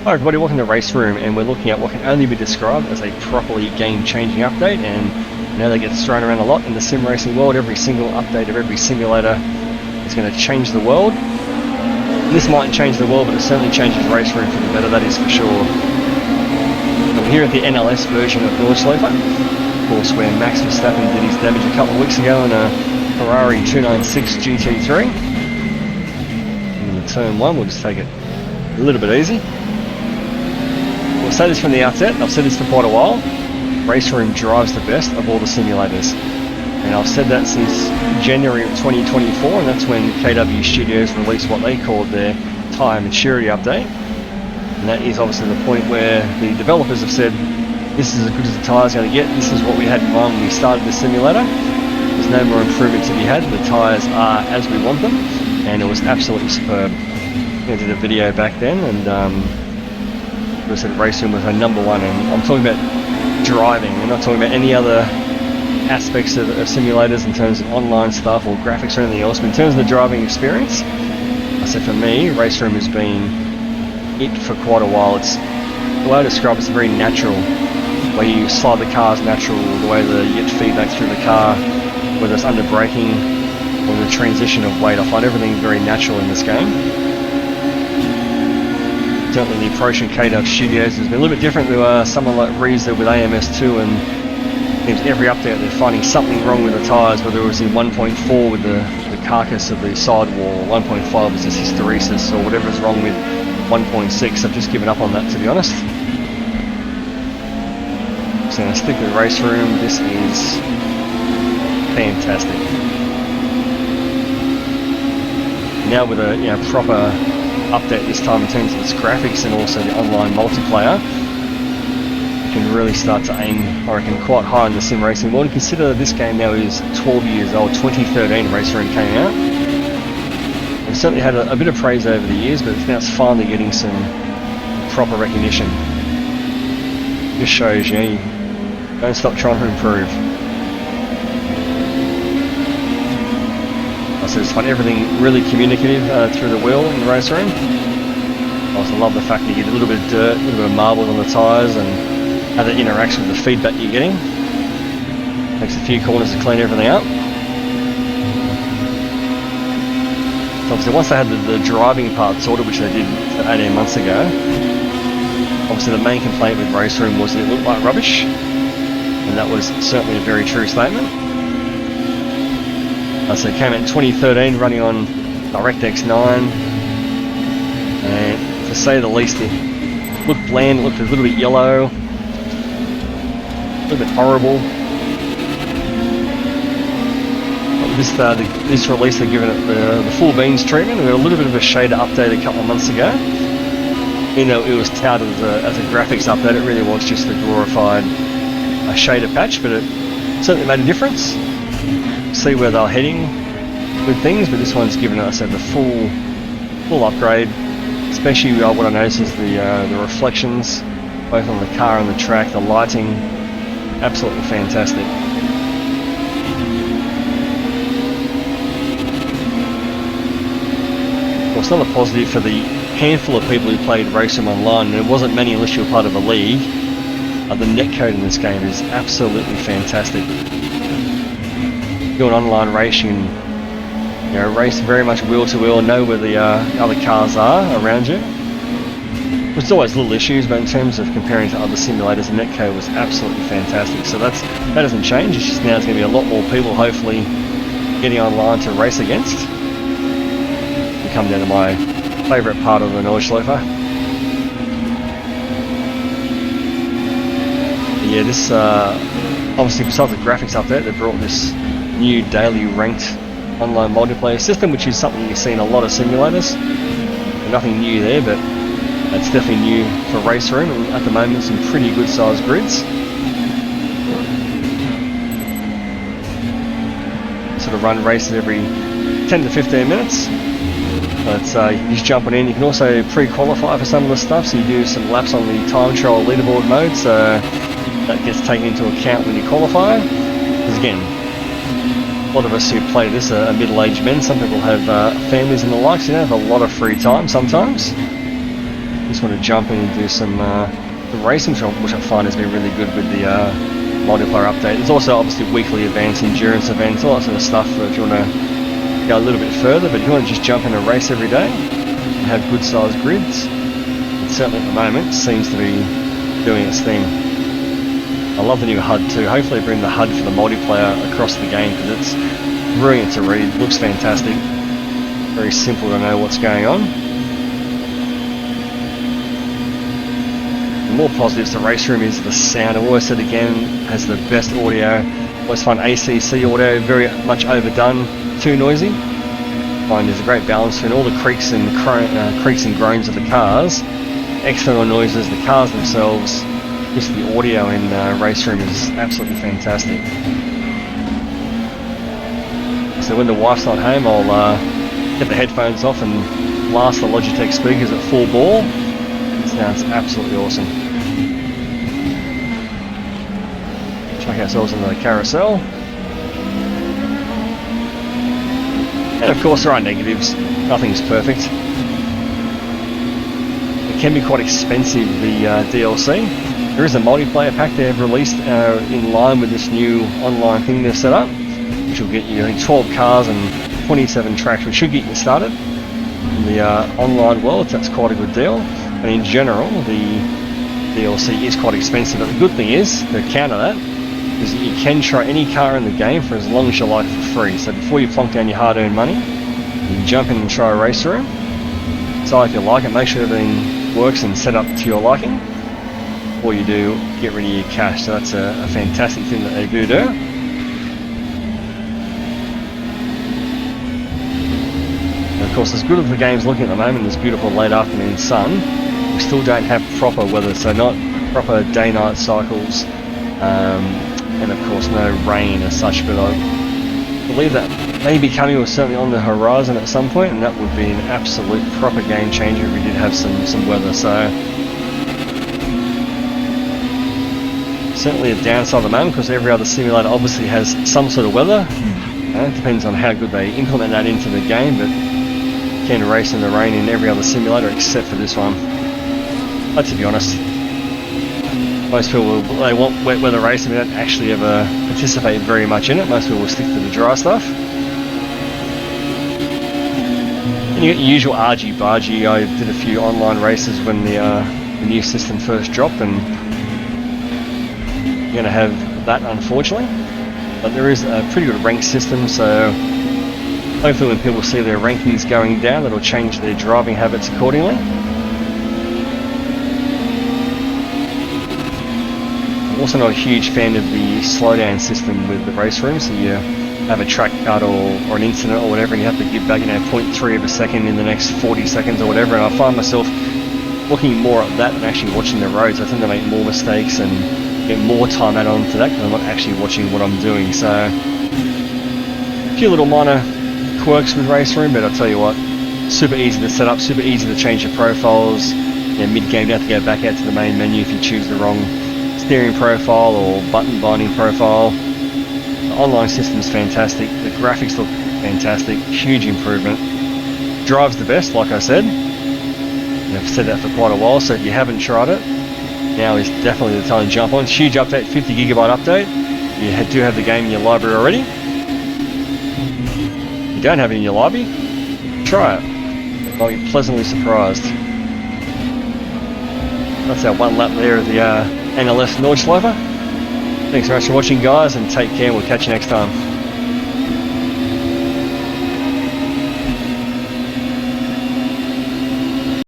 Hi everybody, welcome to RaceRoom, and we're looking at what can only be described as a properly game-changing update, and now that gets thrown around a lot in the sim racing world. Every single update of every simulator is going to change the world. And this mightn't change the world, but it certainly changes RaceRoom for the better, that is for sure. I'm here at the NLS version of Nordschleifer, of course where Max Verstappen did his damage a couple of weeks ago in a Ferrari 296 GT3. And in turn 1, we'll just take it a little bit easy. I'll say this from the outset, I've said this for quite a while, RaceRoom drives the best of all the simulators. And I've said that since January of 2024, and that's when KW Studios released what they called their tyre maturity update. And that is obviously the point where the developers have said, this is as good as the tyre's going to get, this is what we had in mind when we started the simulator. There's no more improvement to be had, the tyres are as we want them, and it was absolutely superb. I did a video back then, and I said RaceRoom was our #1, and I'm talking about driving. We're not talking about any other aspects of simulators in terms of online stuff or graphics or anything else, but in terms of the driving experience, I said for me, RaceRoom has been it for quite a while. It's, the way I describe it's very natural, the way you slide the car's natural, the way you get feedback through the car, whether it's under braking or the transition of weight. I find everything very natural in this game. Certainly the approach in KW Studios has been a little bit different to someone like Reza with AMS2, and it seems every update they're finding something wrong with the tyres, whether it was in 1.4 with the carcass of the sidewall, 1.5 is just hysteresis, or whatever's wrong with 1.6. I've just given up on that, to be honest. So I'm going to stick with RaceRoom. This is fantastic. Now with a proper update this time in terms of its graphics and also the online multiplayer, you can really start to aim, I reckon, quite high in the sim racing world. And consider this game now is 12 years old. 2013 RaceRoom came out. It's certainly had a bit of praise over the years, but now it's finally getting some proper recognition. Just shows you don't stop trying to improve. So it's fun, everything really communicative through the wheel in the RaceRoom. I also love the fact that you get a little bit of dirt, a little bit of marbles on the tyres, and how that interacts with the feedback you're getting. Takes a few corners to clean everything up. So obviously once they had the driving part sorted, which they did 18 months ago, obviously the main complaint with RaceRoom was that it looked like rubbish, and that was certainly a very true statement. So it came out in 2013 running on DirectX 9, and to say the least it looked bland, it looked a little bit yellow, a little bit horrible. This release they've given it the full beans treatment. We had a little bit of a shader update a couple of months ago. Even though it was touted as a graphics update, it really was just a glorified shader patch, but it certainly made a difference. See where they're heading with things, but this one's given us the full upgrade. Especially what I noticed is the reflections, both on the car and the track, the lighting, absolutely fantastic. Well, it's not a positive for the handful of people who played RaceRoom online, and there wasn't many unless you were part of a league. The netcode in this game is absolutely fantastic. Do an online race, you can race very much wheel to wheel and know where the other cars are around you. There's always little issues, but in terms of comparing to other simulators, the netcode was absolutely fantastic. So that doesn't change. It's just now there's going to be a lot more people hopefully getting online to race against. We come down to my favourite part of the Nordschleifer. Yeah, this obviously besides the graphics update, they brought this new daily ranked online multiplayer system, which is something you see in a lot of simulators. Nothing new there, but it's definitely new for RaceRoom, and at the moment some pretty good sized grids. Sort of run races every 10 to 15 minutes. But you just jump on in. You can also pre-qualify for some of the stuff, so you do some laps on the time trial leaderboard mode, so that gets taken into account when you qualify. Because again, a lot of us who play this are middle-aged men. Some people have families and the likes, have a lot of free time sometimes. just want to jump in and do some racing, which I find has been really good with the multiplayer update. There's also obviously weekly events, endurance events, all that sort of stuff for if you want to go a little bit further, but if you want to just jump in a race every day and have good sized grids, it certainly at the moment seems to be doing its thing. I love the new HUD too. Hopefully bring the HUD for the multiplayer across the game, because it's brilliant to read, looks fantastic, very simple to know what's going on. The more positives to RaceRoom is the sound. I've always said again, has the best audio. Always find ACC audio very much overdone, too noisy. I find there's a great balance between all the creaks and groans of the cars, external noises, the cars themselves. Just the audio in RaceRoom is absolutely fantastic. So when the wife's not home, I'll get the headphones off and blast the Logitech speakers at full bore. It sounds absolutely awesome. Chuck ourselves into the carousel. And of course there are negatives, nothing's perfect. It can be quite expensive, the DLC. There is a multiplayer pack they have released in line with this new online thing they've set up, which will get you 12 cars and 27 tracks, which should get you started in the online world. That's quite a good deal. And in general, the DLC is quite expensive, but the good thing is, to counter that, is that you can try any car in the game for as long as you like for free. So before you plonk down your hard-earned money, you can jump in and try a RaceRoom. So if you like it, make sure everything works and set up to your liking. Before you do, get rid of your cash. So that's a fantastic thing that they do. And of course, as good as the game's looking at the moment, this beautiful late afternoon sun, we still don't have proper weather, so not proper day-night cycles, and of course no rain as such, but I believe that may be coming, or certainly on the horizon at some point, and that would be an absolute proper game changer if we did have some weather. So certainly a downside at the moment, because every other simulator obviously has some sort of weather. It depends on how good they implement that into the game, but you can race in the rain in every other simulator except for this one. But to be honest, most people, they want wet weather racing, they don't actually ever participate very much in it. Most people will stick to the dry stuff. And you get your usual argy-bargy. I did a few online races when the new system first dropped, and you're going to have that, unfortunately. But there is a pretty good rank system, so hopefully when people see their rankings going down, that'll change their driving habits accordingly. I'm also not a huge fan of the slowdown system with the RaceRoom, so you have a track cut or an incident or whatever, and you have to give back 0.3 of a second in the next 40 seconds or whatever, and I find myself looking more at that than actually watching the roads. I tend to make more mistakes and get more time added on to that because I'm not actually watching what I'm doing. So a few little minor quirks with RaceRoom, but I'll tell you what, super easy to set up, super easy to change your profiles. Mid-game you have to go back out to the main menu if you choose the wrong steering profile or button binding profile. The online system's fantastic, the graphics look fantastic, huge improvement. Drives the best, like I said. And I've said that for quite a while, so if you haven't tried it, now is definitely the time to jump on. It's a huge update, 50 gigabyte update. You do have the game in your library already. If you don't have it in your library, try it. You'll be pleasantly surprised. That's our one lap there of the NLS Nordschleife. Thanks very much for watching, guys, and take care. We'll catch you next time.